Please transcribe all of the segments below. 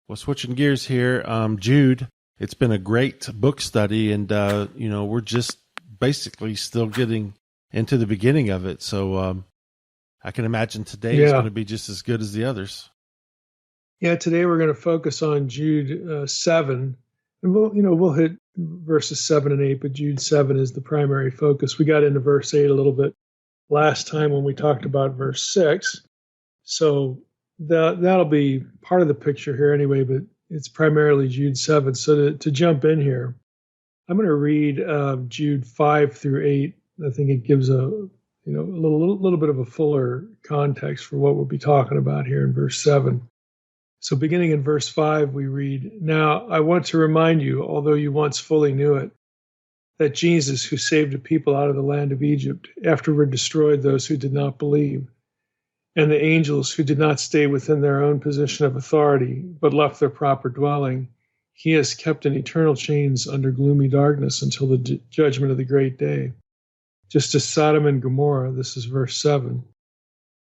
Well, switching gears here, Jude, it's been a great book study, and, we're just basically still getting into the beginning of it. So I can imagine today is going to be just as good as the others. Yeah, today we're going to focus on Jude 7, and we'll hit verses 7 and 8, but Jude 7 is the primary focus. We got into verse 8 a little bit last time when we talked about verse 6, so that'll be part of the picture here anyway, but it's primarily Jude 7. So to jump in here, I'm going to read Jude 5 through 8. I think it gives a little bit of a fuller context for what we'll be talking about here in verse 7. So beginning in verse 5, we read, "Now I want to remind you, although you once fully knew it, that Jesus, who saved a people out of the land of Egypt, afterward destroyed those who did not believe, and the angels who did not stay within their own position of authority, but left their proper dwelling, he has kept in eternal chains under gloomy darkness until the judgment of the great day. Just as Sodom and Gomorrah," this is verse 7,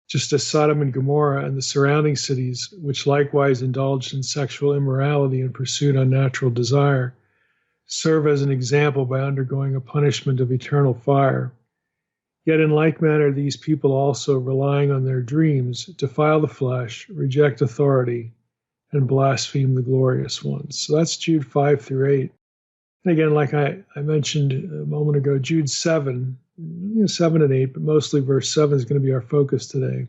"just as Sodom and Gomorrah and the surrounding cities, which likewise indulged in sexual immorality and pursued unnatural desire, serve as an example by undergoing a punishment of eternal fire. Yet in like manner these people also, relying on their dreams, defile the flesh, reject authority, and blaspheme the glorious ones." So that's Jude 5 through 8. And again, like I mentioned a moment ago, Jude 7, 7 and 8, but mostly verse 7 is going to be our focus today.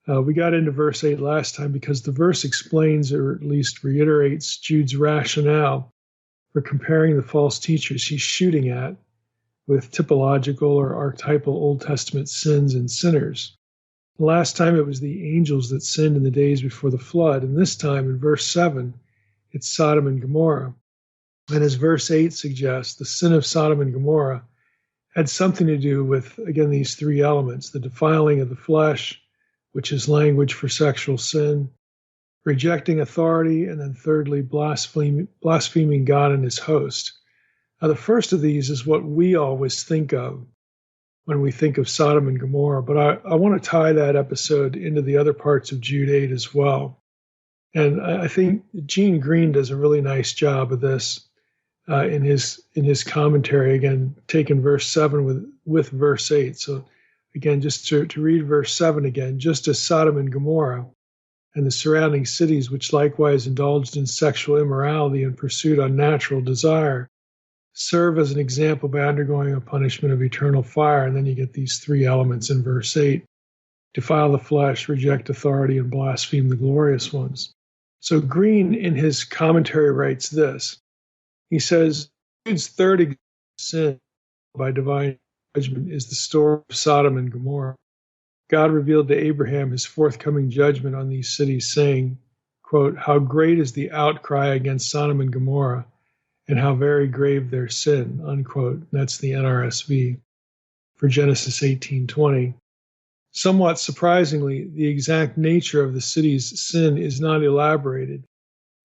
We got into verse 8 last time because the verse explains, or at least reiterates, Jude's rationale for comparing the false teachers he's shooting at with typological or archetypal Old Testament sins and sinners. The last time it was the angels that sinned in the days before the flood, and this time in verse 7, it's Sodom and Gomorrah. And as verse 8 suggests, the sin of Sodom and Gomorrah had something to do with, again, these three elements: the defiling of the flesh, which is language for sexual sin, rejecting authority, and then thirdly, blaspheming God and his host. Now, the first of these is what we always think of when we think of Sodom and Gomorrah, but I want to tie that episode into the other parts of Jude 8 as well. And I think Gene Green does a really nice job of this in his commentary, again, taking verse 7 with verse 8. So again, just to read verse 7 again, "Just as Sodom and Gomorrah and the surrounding cities, which likewise indulged in sexual immorality and pursued unnatural desire, serve as an example by undergoing a punishment of eternal fire." And then you get these three elements in verse 8: defile the flesh, reject authority, and blaspheme the glorious ones. So Green, in his commentary, writes this. He says, Jude's third sin by divine judgment is the story of Sodom and Gomorrah. God revealed to Abraham his forthcoming judgment on these cities, saying, quote, "How great is the outcry against Sodom and Gomorrah, and how very grave their sin," unquote. That's the NRSV for Genesis 18:20. Somewhat surprisingly, the exact nature of the city's sin is not elaborated.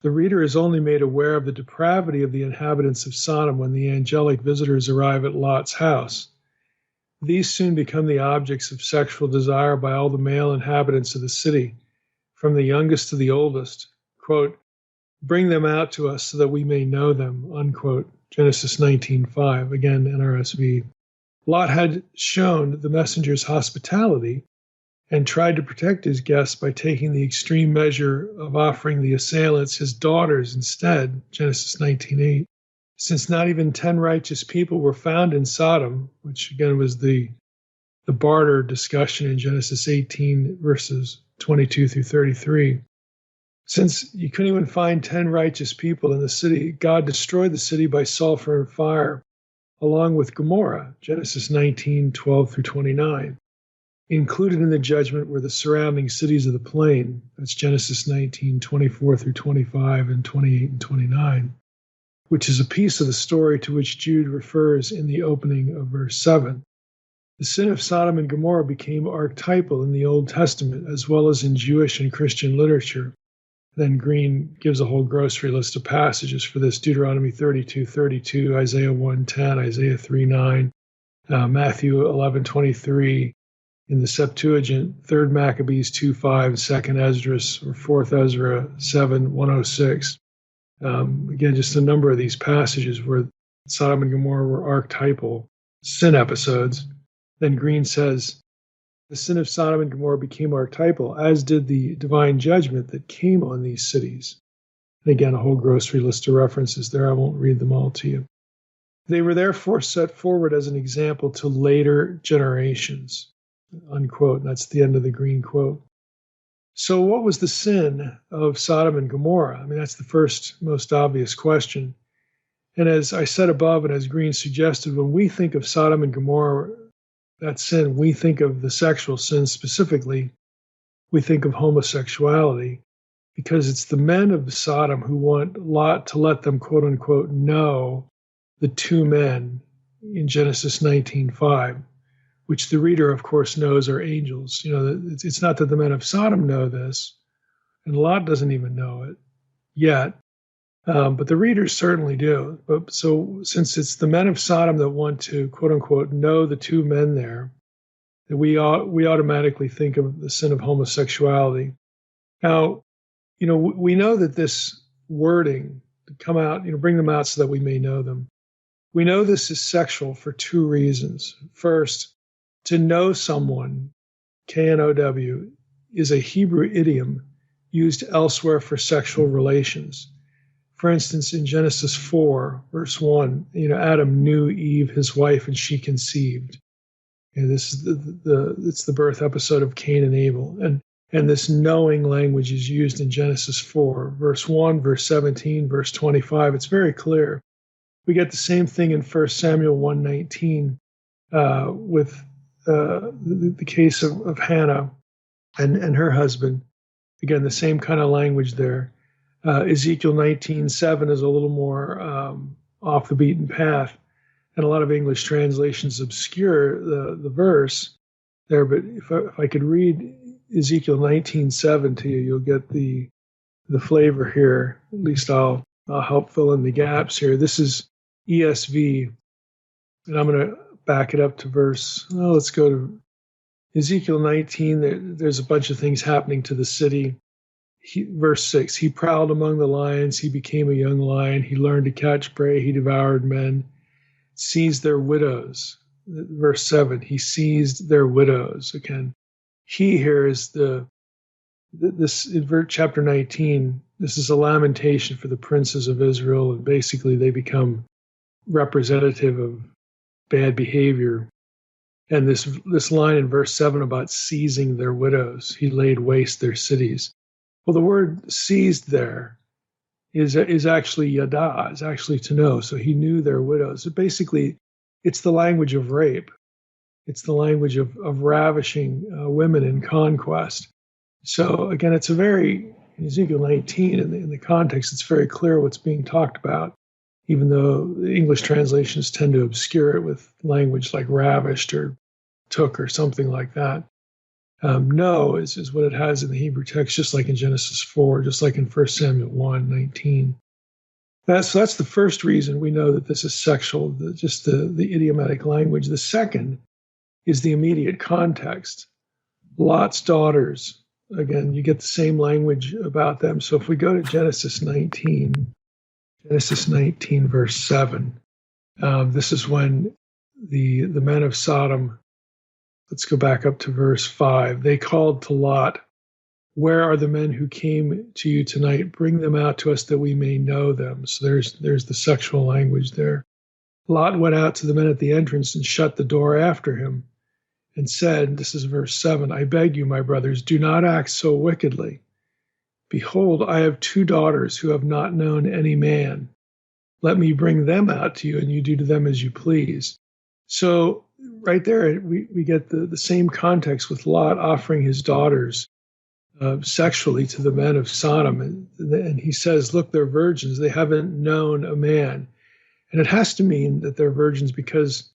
The reader is only made aware of the depravity of the inhabitants of Sodom when the angelic visitors arrive at Lot's house. These soon become the objects of sexual desire by all the male inhabitants of the city, from the youngest to the oldest. Quote, "Bring them out to us so that we may know them," unquote. Genesis 19:5, again NRSV. Lot had shown the messenger's hospitality and tried to protect his guests by taking the extreme measure of offering the assailants his daughters instead, Genesis 19:8. Since not even 10 righteous people were found in Sodom, which again was the barter discussion in Genesis 18, verses 22 through 33. Since you couldn't even find 10 righteous people in the city, God destroyed the city by sulfur and fire, along with Gomorrah, Genesis 19:12 through 29. Included in the judgment were the surrounding cities of the plain. That's Genesis 19:24 through 25 and 28 and 29, which is a piece of the story to which Jude refers in the opening of verse 7. The sin of Sodom and Gomorrah became archetypal in the Old Testament as well as in Jewish and Christian literature. Then Green gives a whole grocery list of passages for this: Deuteronomy 32:32, Isaiah 1:10, Isaiah 3:9, Matthew 11:23, in the Septuagint, 3rd Maccabees 2:5, 2nd Esdras, or 4th Ezra 7:106. Again, just a number of these passages where Sodom and Gomorrah were archetypal sin episodes. Then Green says, the sin of Sodom and Gomorrah became archetypal, as did the divine judgment that came on these cities. And again, a whole grocery list of references there. I won't read them all to you. They were therefore set forward as an example to later generations, unquote. And that's the end of the Green quote. So what was the sin of Sodom and Gomorrah? I mean, that's the first most obvious question. And as I said above, and as Green suggested, when we think of Sodom and Gomorrah, that sin, we think of the sexual sin specifically. We think of homosexuality, because it's the men of Sodom who want Lot to let them, quote unquote, know the two men in Genesis 19:5, which the reader, of course, knows are angels. You know, it's not that the men of Sodom know this, and Lot doesn't even know it yet, but the readers certainly do. But so since it's the men of Sodom that want to, quote unquote, know the two men there, that we automatically think of the sin of homosexuality. Now, you know, we know that this wording, to come out, you know, bring them out so that we may know them. We know this is sexual for two reasons. First, to know someone, K-N-O-W, is a Hebrew idiom used elsewhere for sexual relations. For instance, in Genesis 4, verse 1, you know, Adam knew Eve, his wife, and she conceived. And this is it's the birth episode of Cain and Abel. And this knowing language is used in Genesis 4, verse 1, verse 17, verse 25. It's very clear. We get the same thing in 1 Samuel 1:19 with the case of Hannah and her husband. Again, the same kind of language there. Ezekiel 19:7 is a little more off the beaten path, and a lot of English translations obscure the verse there. But if I could read Ezekiel 19:7 to you, you'll get the flavor here. At least I'll help fill in the gaps here. This is ESV, and I'm going to back it up to let's go to Ezekiel 19. There's a bunch of things happening to the city. Verse 6, he prowled among the lions. He became a young lion. He learned to catch prey. He devoured men, seized their widows. Verse 7, he seized their widows. Again, he here is this in chapter 19, this is a lamentation for the princes of Israel, and basically they become representative of bad behavior. And this line in verse 7 about seizing their widows, he laid waste their cities. Well, the word seized there is actually yada, is actually to know. So he knew their widows. So basically, it's the language of rape. It's the language of ravishing women in conquest. So again, it's in Ezekiel 19, in the context, it's very clear what's being talked about, even though the English translations tend to obscure it with language like ravished or took or something like that. No is what it has in the Hebrew text, just like in Genesis 4, just like in 1 Samuel 1:19. That's the first reason we know that this is sexual, just the idiomatic language. The second is the immediate context. Lot's daughters, again, you get the same language about them. So if we go to Genesis 19 verse 7, this is when the men of Sodom, let's go back up to verse 5. They called to Lot, "Where are the men who came to you tonight? Bring them out to us that we may know them." So there's the sexual language there. Lot went out to the men at the entrance and shut the door after him and said, this is verse 7, "I beg you, my brothers, do not act so wickedly. Behold, I have 2 daughters who have not known any man. Let me bring them out to you, and you do to them as you please." So right there, we get the same context with Lot offering his daughters sexually to the men of Sodom. And he says, look, they're virgins. They haven't known a man. And it has to mean that they're virgins because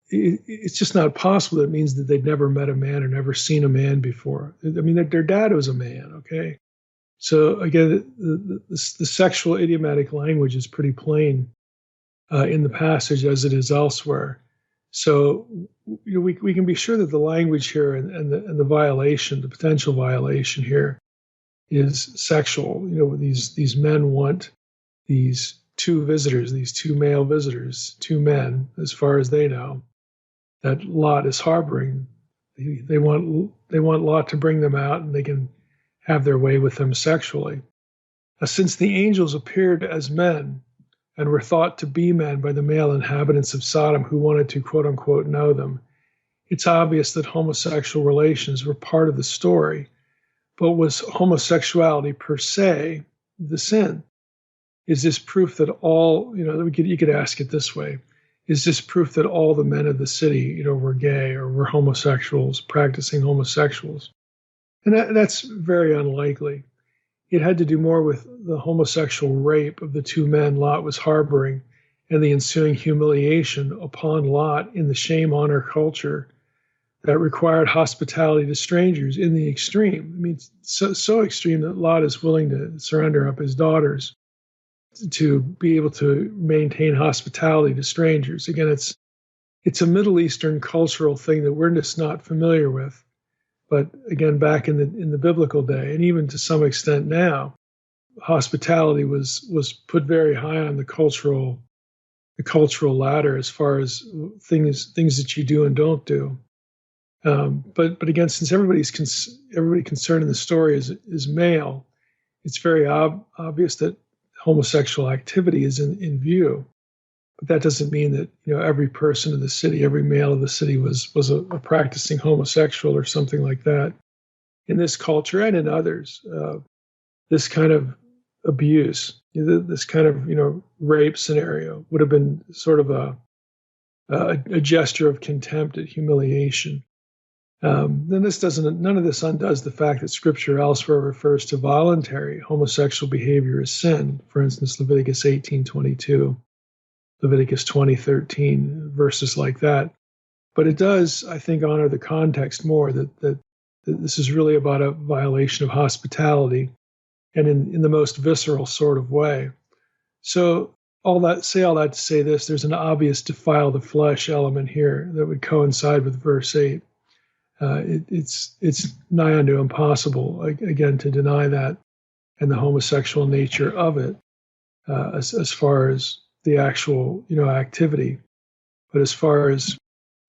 it's just not possible. It means that they'd never met a man or never seen a man before. I mean, their dad was a man, okay? So again, the sexual idiomatic language is pretty plain in the passage as it is elsewhere. So, we can be sure that the language here and the violation, the potential violation here, is sexual. These men want these two visitors, these two male visitors, two men, as far as they know, that Lot is harboring. They want Lot to bring them out, and they can have their way with them sexually. Since the angels appeared as men and were thought to be men by the male inhabitants of Sodom who wanted to, quote unquote, know them, it's obvious that homosexual relations were part of the story. But was homosexuality per se the sin? Is this proof that all, you could ask it this way: is this proof that all the men of the city, were gay or were homosexuals, practicing homosexuals? And that's very unlikely. It had to do more with the homosexual rape of the two men Lot was harboring and the ensuing humiliation upon Lot in the shame-honor culture that required hospitality to strangers in the extreme. I mean, so extreme that Lot is willing to surrender up his daughters to be able to maintain hospitality to strangers. Again, it's a Middle Eastern cultural thing that we're just not familiar with. But again, back in the biblical day, and even to some extent now, hospitality was put very high on the cultural ladder as far as things that you do and don't do. But again, since everybody concerned in the story is male, it's very obvious that homosexual activity is in view. But that doesn't mean that every person in the city, every male of the city was a practicing homosexual or something like that. In this culture and in others, this kind of abuse, this kind of rape scenario would have been sort of a gesture of contempt and humiliation. Then none of this undoes the fact that Scripture elsewhere refers to voluntary homosexual behavior as sin. For instance, Leviticus 18:22. Leviticus 20:13, verses like that. But it does, I think, honor the context more, that this is really about a violation of hospitality, and in the most visceral sort of way. So all that to say this: there's an obvious defile the flesh element here that would coincide with verse 8. It's nigh unto impossible, again, to deny that and the homosexual nature of it, as far as the actual, activity. But as far as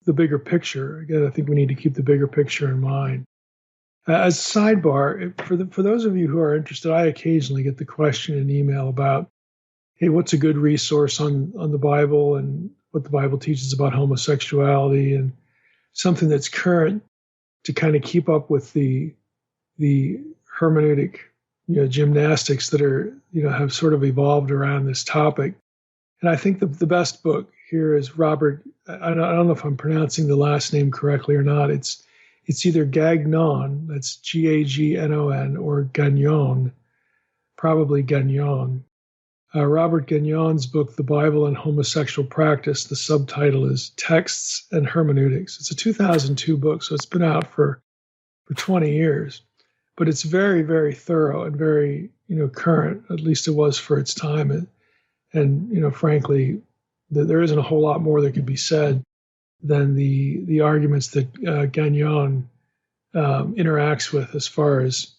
the bigger picture, again, I think we need to keep the bigger picture in mind. As a sidebar, for those of you who are interested, I occasionally get the question in email about, hey, what's a good resource on the Bible and what the Bible teaches about homosexuality, and something that's current to kind of keep up with the hermeneutic, gymnastics that are, have sort of evolved around this topic. And I think the best book here is Robert. I don't know if I'm pronouncing the last name correctly or not. It's either Gagnon, that's Gagnon, or Gagnon, probably Gagnon. Robert Gagnon's book, The Bible and Homosexual Practice. The subtitle is Texts and Hermeneutics. It's a 2002 book, so it's been out for 20 years. But it's very, very thorough and very, current. At least it was for its time. And frankly, there isn't a whole lot more that could be said than the arguments that Gagnon interacts with as far as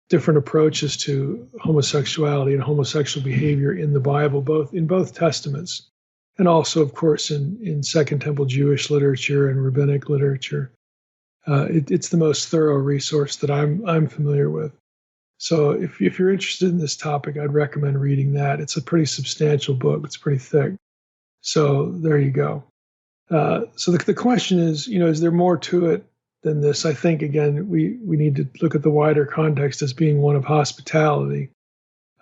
different approaches to homosexuality and homosexual behavior in the Bible, in both Testaments, and also, of course, in Second Temple Jewish literature and rabbinic literature. It's the most thorough resource that I'm familiar with. So if you're interested in this topic, I'd recommend reading that. It's a pretty substantial book. It's pretty thick. So there you go. So the question is, is there more to it than this? I think, again, we need to look at the wider context as being one of hospitality,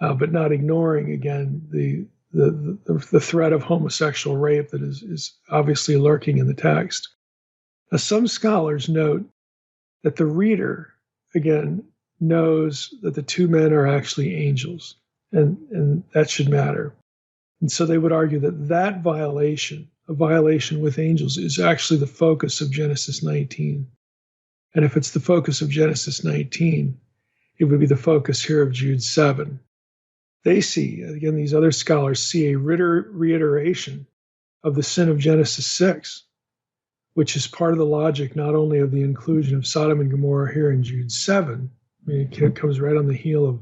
but not ignoring, again, the threat of homosexual rape that is obviously lurking in the text. Now, some scholars note that the reader, again, knows that the two men are actually angels, and that should matter. And so they would argue that violation, a violation with angels, is actually the focus of Genesis 19. And if it's the focus of Genesis 19, it would be the focus here of Jude 7. They see, again, these other scholars see a reiteration of the sin of Genesis 6, which is part of the logic not only of the inclusion of Sodom and Gomorrah here in Jude 7. I mean, it comes right on the heel of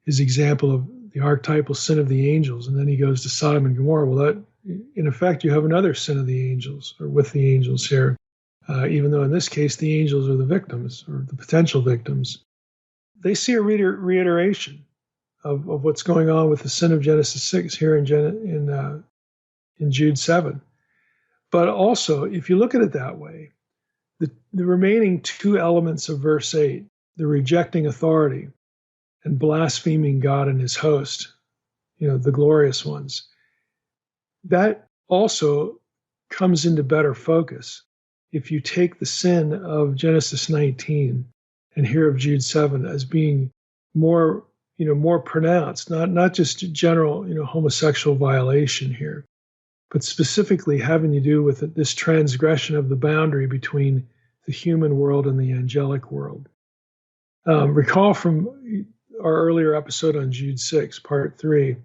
his example of the archetypal sin of the angels, and then he goes to Sodom and Gomorrah. Well, that, in effect, you have another sin of the angels, or with the angels here, even though in this case the angels are the victims, or the potential victims. They see a reiteration of what's going on with the sin of Genesis 6 here in Jude 7. But also, if you look at it that way, the remaining two elements of verse 8, the rejecting authority and blaspheming God and his host, the glorious ones, that also comes into better focus if you take the sin of Genesis 19 and here of Jude 7 as being more pronounced, not just general, homosexual violation here, but specifically having to do with this transgression of the boundary between the human world and the angelic world. Recall from our earlier episode on Jude 6, part 3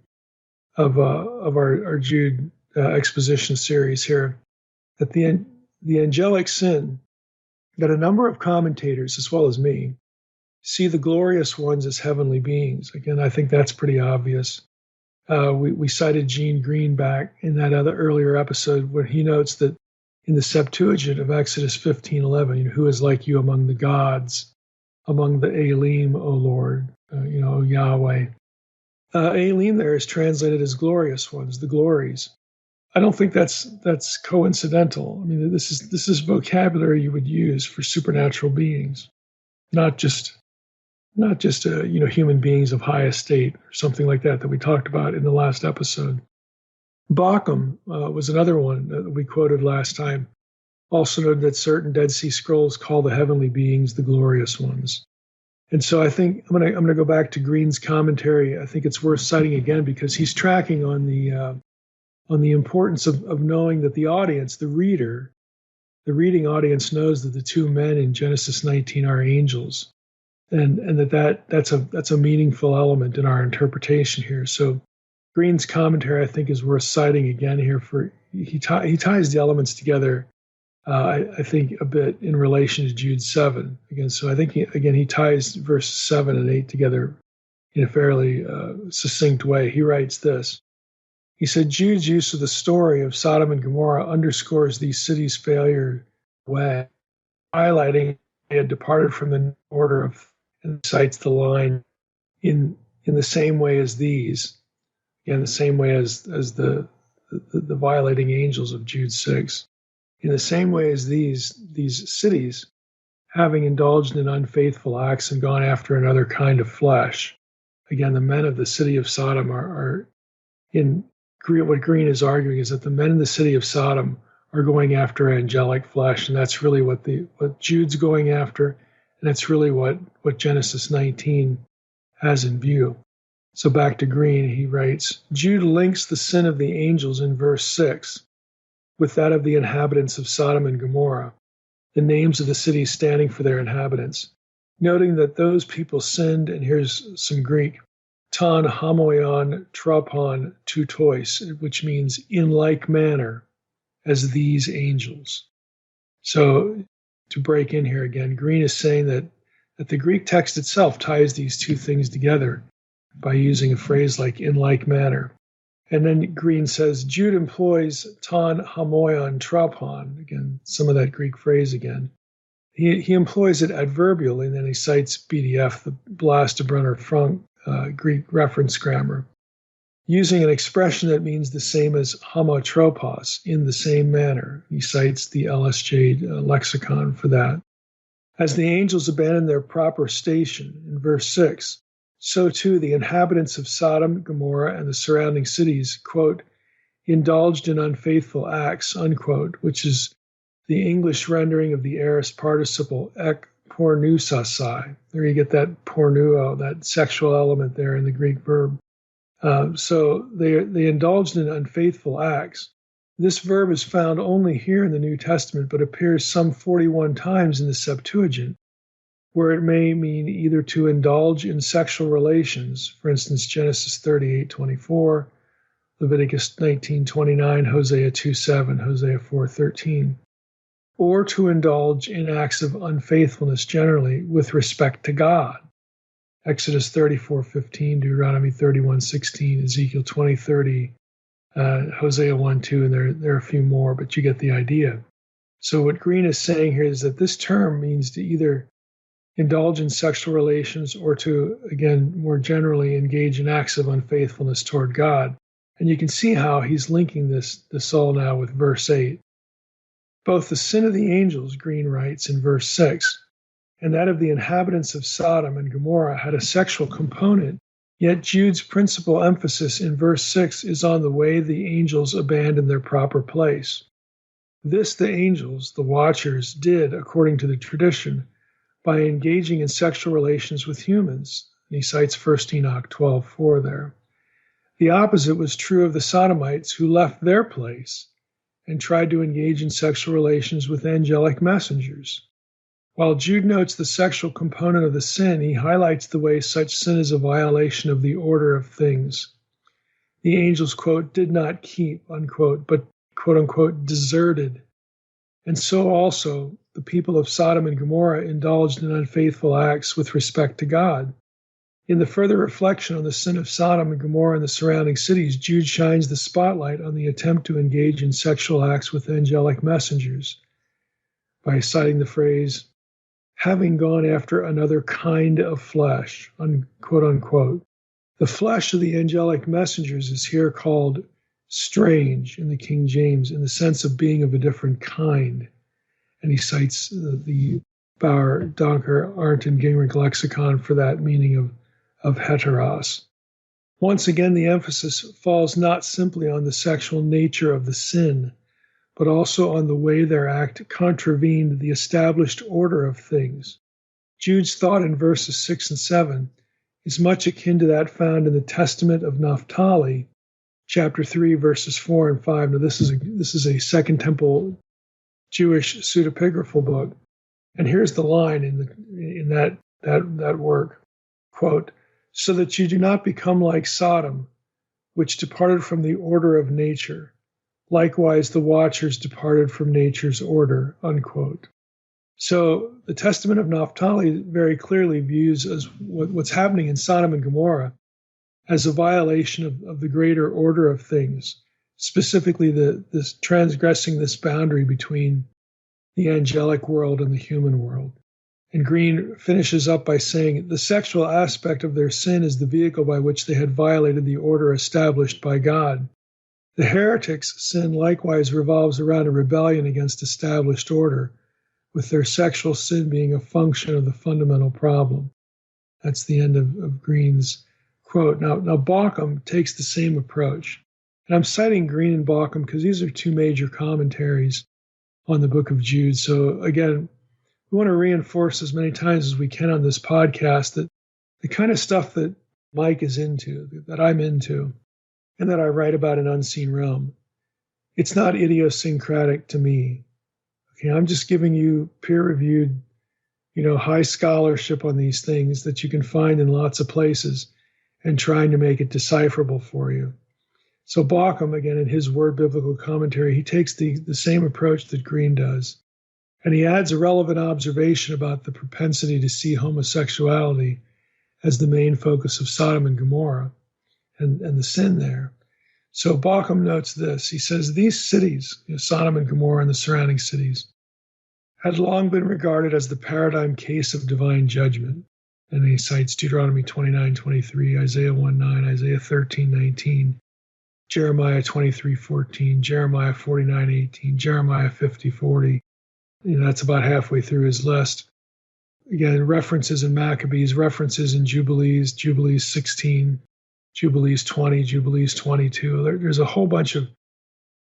of our Jude exposition series here, that the angelic sin, that a number of commentators, as well as me, see the glorious ones as heavenly beings. Again, I think that's pretty obvious. We cited Gene Green back in that other earlier episode where he notes that in the Septuagint of Exodus 15:11, who is like you among the gods, among the Elim, O Lord, O Yahweh. Elim there is translated as glorious ones, the glories. I don't think that's coincidental. I mean, this is vocabulary you would use for supernatural beings, not just human beings of high estate or something like that we talked about in the last episode. Bauckham was another one that we quoted last time. Also noted that certain Dead Sea Scrolls call the heavenly beings the glorious ones. And so I think I'm gonna go back to Green's commentary. I think it's worth citing again because he's tracking on the importance of knowing that the audience, the reading audience, knows that the two men in Genesis 19 are angels, and that's a meaningful element in our interpretation here. So Green's commentary, I think, is worth citing again here. For he ties the elements together, I think, a bit in relation to Jude 7 again. So I think he ties verses 7 and 8 together in a fairly succinct way. He writes this. He said, Jude's use of the story of Sodom and Gomorrah underscores these cities' failure way, highlighting they had departed from the order of, and cites the line in the same way as these, again, the same way as the violating angels of Jude 6. In the same way as these cities, having indulged in unfaithful acts and gone after another kind of flesh. Again, the men of the city of Sodom are in what Green is arguing is that the men in the city of Sodom are going after angelic flesh, and that's really what Jude's going after, and that's really what Genesis 19 has in view. So back to Green, he writes, Jude links the sin of the angels in verse 6 with that of the inhabitants of Sodom and Gomorrah, the names of the cities standing for their inhabitants, noting that those people sinned, and here's some Greek, ton homoion tropon tutois, which means in like manner as these angels. So to break in here again, Green is saying that the Greek text itself ties these two things together by using a phrase like in like manner. And then Green says, Jude employs ton homoion tropon, again, some of that Greek phrase again. He employs it adverbially, and then he cites BDF, the Blastebrunner-Frank Greek reference grammar, using an expression that means the same as homotropos, in the same manner. He cites the LSJ lexicon for that. As the angels abandon their proper station, in verse 6, so too the inhabitants of Sodom, Gomorrah, and the surrounding cities, quote, indulged in unfaithful acts, unquote, which is the English rendering of the aorist participle ek pornousasai. There you get that pornuo, that sexual element there in the Greek verb. So they indulged in unfaithful acts. This verb is found only here in the New Testament, but appears some 41 times in the Septuagint, where it may mean either to indulge in sexual relations, for instance, Genesis 38:24, Leviticus 19:29, Hosea 2:7, Hosea 4:13. or to indulge in acts of unfaithfulness generally with respect to God. Exodus 34:15, Deuteronomy 31:16, Ezekiel 20:30, Hosea 1:2, and there are a few more, but you get the idea. So what Green is saying here is that this term means to either indulge in sexual relations or to, again, more generally engage in acts of unfaithfulness toward God. And you can see how he's linking this all now with verse 8. Both the sin of the angels, Green writes in verse 6, and that of the inhabitants of Sodom and Gomorrah had a sexual component, yet Jude's principal emphasis in verse 6 is on the way the angels abandoned their proper place. This the angels, the watchers, did according to the tradition by engaging in sexual relations with humans. And he cites 1 Enoch 12:4 there. The opposite was true of the Sodomites who left their place and tried to engage in sexual relations with angelic messengers. While Jude notes the sexual component of the sin, he highlights the way such sin is a violation of the order of things. The angels, quote, did not keep, unquote, but, quote unquote, deserted. And so also the people of Sodom and Gomorrah indulged in unfaithful acts with respect to God. In the further reflection on the sin of Sodom and Gomorrah and the surrounding cities, Jude shines the spotlight on the attempt to engage in sexual acts with angelic messengers by citing the phrase, having gone after another kind of flesh, quote unquote. The flesh of the angelic messengers is here called strange in the King James in the sense of being of a different kind. And he cites the Bauer, Donker, Arndt, and Gingrich lexicon for that meaning of heteros. Once again, the emphasis falls not simply on the sexual nature of the sin, but also on the way their act contravened the established order of things. Jude's thought in verses 6 and 7 is much akin to that found in the Testament of Naphtali, chapter 3, verses 4 and 5. Now, this is a Second Temple Jewish pseudepigraphal book, and here's the line in that work, quote, so that you do not become like Sodom, which departed from the order of nature. Likewise, the watchers departed from nature's order, unquote. So the Testament of Naphtali very clearly views as what's happening in Sodom and Gomorrah as a violation of the greater order of things, specifically this transgressing this boundary between the angelic world and the human world. And Green finishes up by saying the sexual aspect of their sin is the vehicle by which they had violated the order established by God. The heretics' sin likewise revolves around a rebellion against established order, with their sexual sin being a function of the fundamental problem. That's the end of Green's quote. Now Bauckham takes the same approach. And I'm citing Green and Bauckham because these are two major commentaries on the Book of Jude. So again, we want to reinforce as many times as we can on this podcast that the kind of stuff that Mike is into, that I'm into, and that I write about in Unseen Realm, it's not idiosyncratic to me. Okay, I'm just giving you peer-reviewed, high scholarship on these things that you can find in lots of places and trying to make it decipherable for you. So Bauckham, again, in his Word Biblical Commentary, he takes the same approach that Green does. And he adds a relevant observation about the propensity to see homosexuality as the main focus of Sodom and Gomorrah and the sin there. So Bauckham notes this. He says, these cities, Sodom and Gomorrah and the surrounding cities, had long been regarded as the paradigm case of divine judgment. And he cites Deuteronomy 29:23, Isaiah 1:9, Isaiah 13:19, Jeremiah 23:14, Jeremiah 49:18, Jeremiah 50:40. That's about halfway through his list. Again, references in Maccabees, references in Jubilees, Jubilees 16, Jubilees 20, Jubilees 22. There's a whole bunch of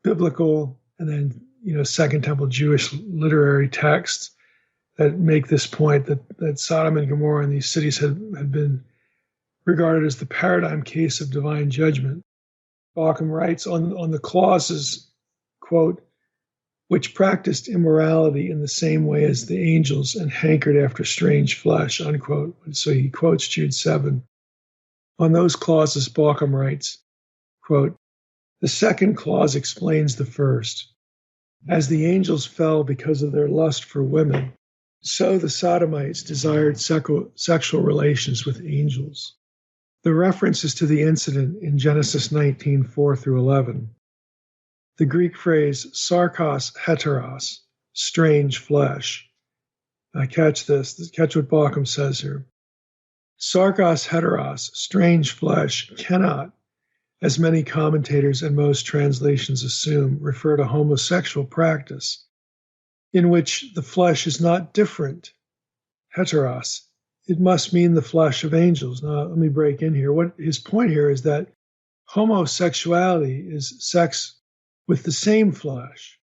biblical and then, Second Temple Jewish literary texts that make this point that Sodom and Gomorrah and these cities had been regarded as the paradigm case of divine judgment. Bauckham writes on the clauses, quote, which practiced immorality in the same way as the angels and hankered after strange flesh, unquote. So he quotes Jude 7. On those clauses, Bauckham writes, quote, the second clause explains the first. As the angels fell because of their lust for women, so the Sodomites desired sexual relations with angels. The reference is to the incident in Genesis 19:4 through 11. The Greek phrase sarkos heteros, strange flesh. Catch this. Catch what Bauckham says here. Sarkos heteros, strange flesh, cannot, as many commentators and most translations assume, refer to homosexual practice, in which the flesh is not different, heteros. It must mean the flesh of angels. Now, let me break in here. What his point here is that homosexuality is sex with the same flesh,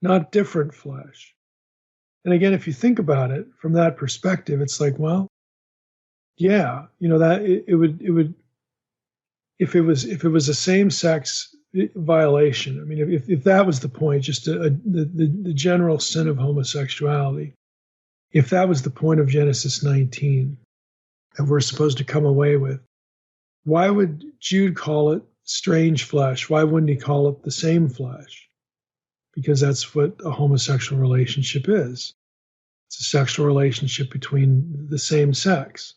not different flesh. And again, if you think about it from that perspective, it's like, well, yeah, that it would if it was a same-sex violation. I mean, if that was the point, just the general sin of homosexuality, if that was the point of Genesis 19 that we're supposed to come away with, why would Jude call it strange flesh? Why wouldn't he call it the same flesh? Because that's what a homosexual relationship is. It's a sexual relationship between the same sex.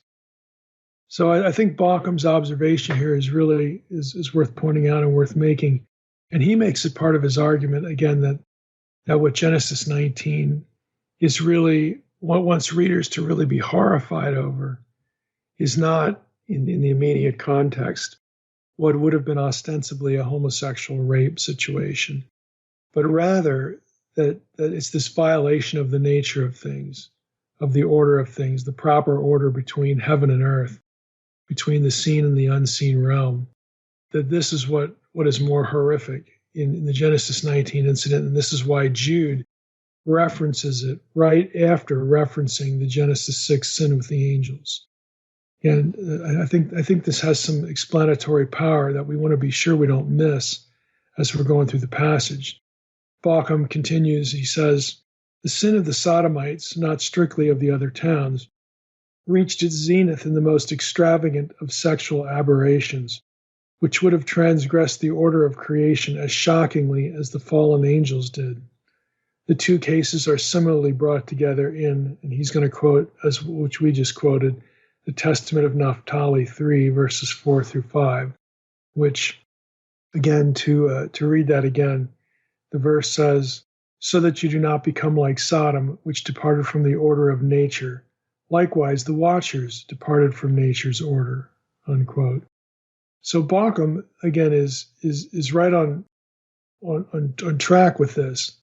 So I think Bauckham's observation here is really is worth pointing out and worth making. And he makes it part of his argument, again, that what Genesis 19 is really, what wants readers to really be horrified over is not, in the immediate context, what would have been ostensibly a homosexual rape situation, but rather that it's this violation of the nature of things, of the order of things, the proper order between heaven and earth, between the seen and the unseen realm, that this is what is more horrific in the Genesis 19 incident, and this is why Jude references it right after referencing the Genesis 6 sin with the angels. And I think this has some explanatory power that we want to be sure we don't miss as we're going through the passage. Bauckham continues, he says, the sin of the Sodomites, not strictly of the other towns, reached its zenith in the most extravagant of sexual aberrations, which would have transgressed the order of creation as shockingly as the fallen angels did. The two cases are similarly brought together in, and he's going to quote, which we just quoted, the Testament of Naphtali 3, verses 4 through 5, which, again, to read that again, the verse says, so that you do not become like Sodom, which departed from the order of nature. Likewise, the watchers departed from nature's order, unquote. So Bauckham, again, is right on track with this.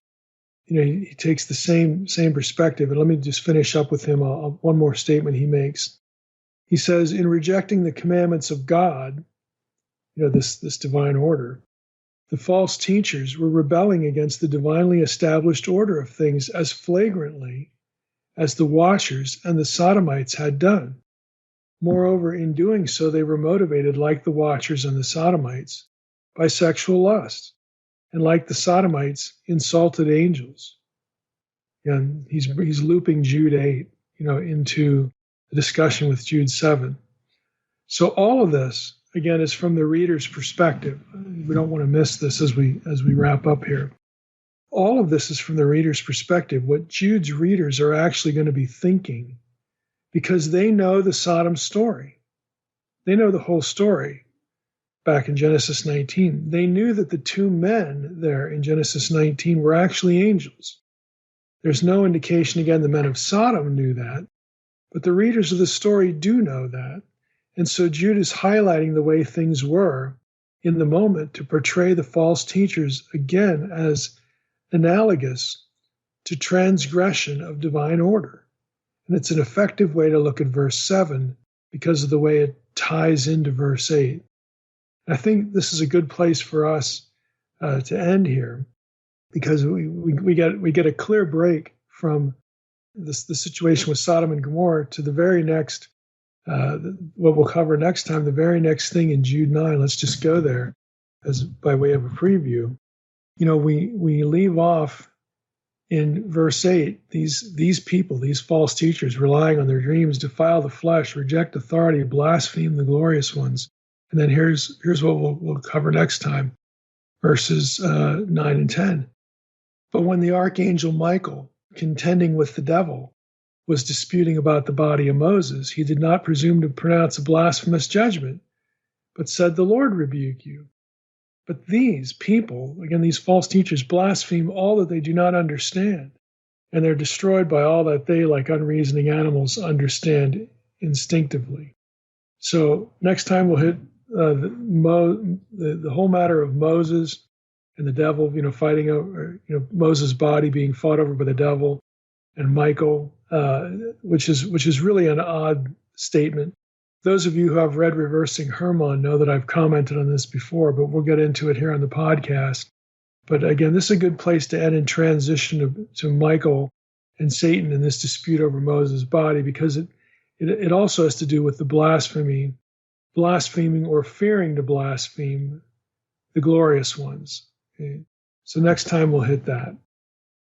He takes the same perspective. And let me just finish up with him one more statement he makes. He says, in rejecting the commandments of God, this divine order, the false teachers were rebelling against the divinely established order of things as flagrantly as the watchers and the Sodomites had done. Moreover, in doing so, they were motivated, like the watchers and the Sodomites, by sexual lust, and like the Sodomites, insulted angels. And he's looping Jude 8, into the discussion with Jude 7. So all of this, again, is from the reader's perspective. We don't want to miss this as we wrap up here. All of this is from the reader's perspective, what Jude's readers are actually going to be thinking, because they know the Sodom story. They know the whole story back in Genesis 19. They knew that the two men there in Genesis 19 were actually angels. There's no indication, again, the men of Sodom knew that, but the readers of the story do know that. And so Jude is highlighting the way things were in the moment to portray the false teachers, again, as analogous to transgression of divine order. And it's an effective way to look at verse 7 because of the way it ties into verse 8. I think this is a good place for us to end here, because we get a clear break from the situation with Sodom and Gomorrah to the very next, what we'll cover next time, the very next thing in Jude 9. Let's just go there as by way of a preview. We leave off in verse 8, these people, these false teachers, relying on their dreams, defile the flesh, reject authority, blaspheme the glorious ones. And then here's what we'll cover next time, verses 9 and 10. But when the archangel Michael, contending with the devil, was disputing about the body of Moses, he did not presume to pronounce a blasphemous judgment, but said, "The Lord rebuke you." But these people, again, these false teachers, blaspheme all that they do not understand, and they're destroyed by all that they, like unreasoning animals, understand instinctively. So next time we'll hit the whole matter of Moses and the devil, fighting over, Moses' body being fought over by the devil, and Michael, which is really an odd statement. Those of you who have read Reversing Hermon know that I've commented on this before, but we'll get into it here on the podcast. But again, this is a good place to end and transition to Michael and Satan in this dispute over Moses' body, because it also has to do with the blaspheming or fearing to blaspheme the glorious ones. Okay? So next time we'll hit that.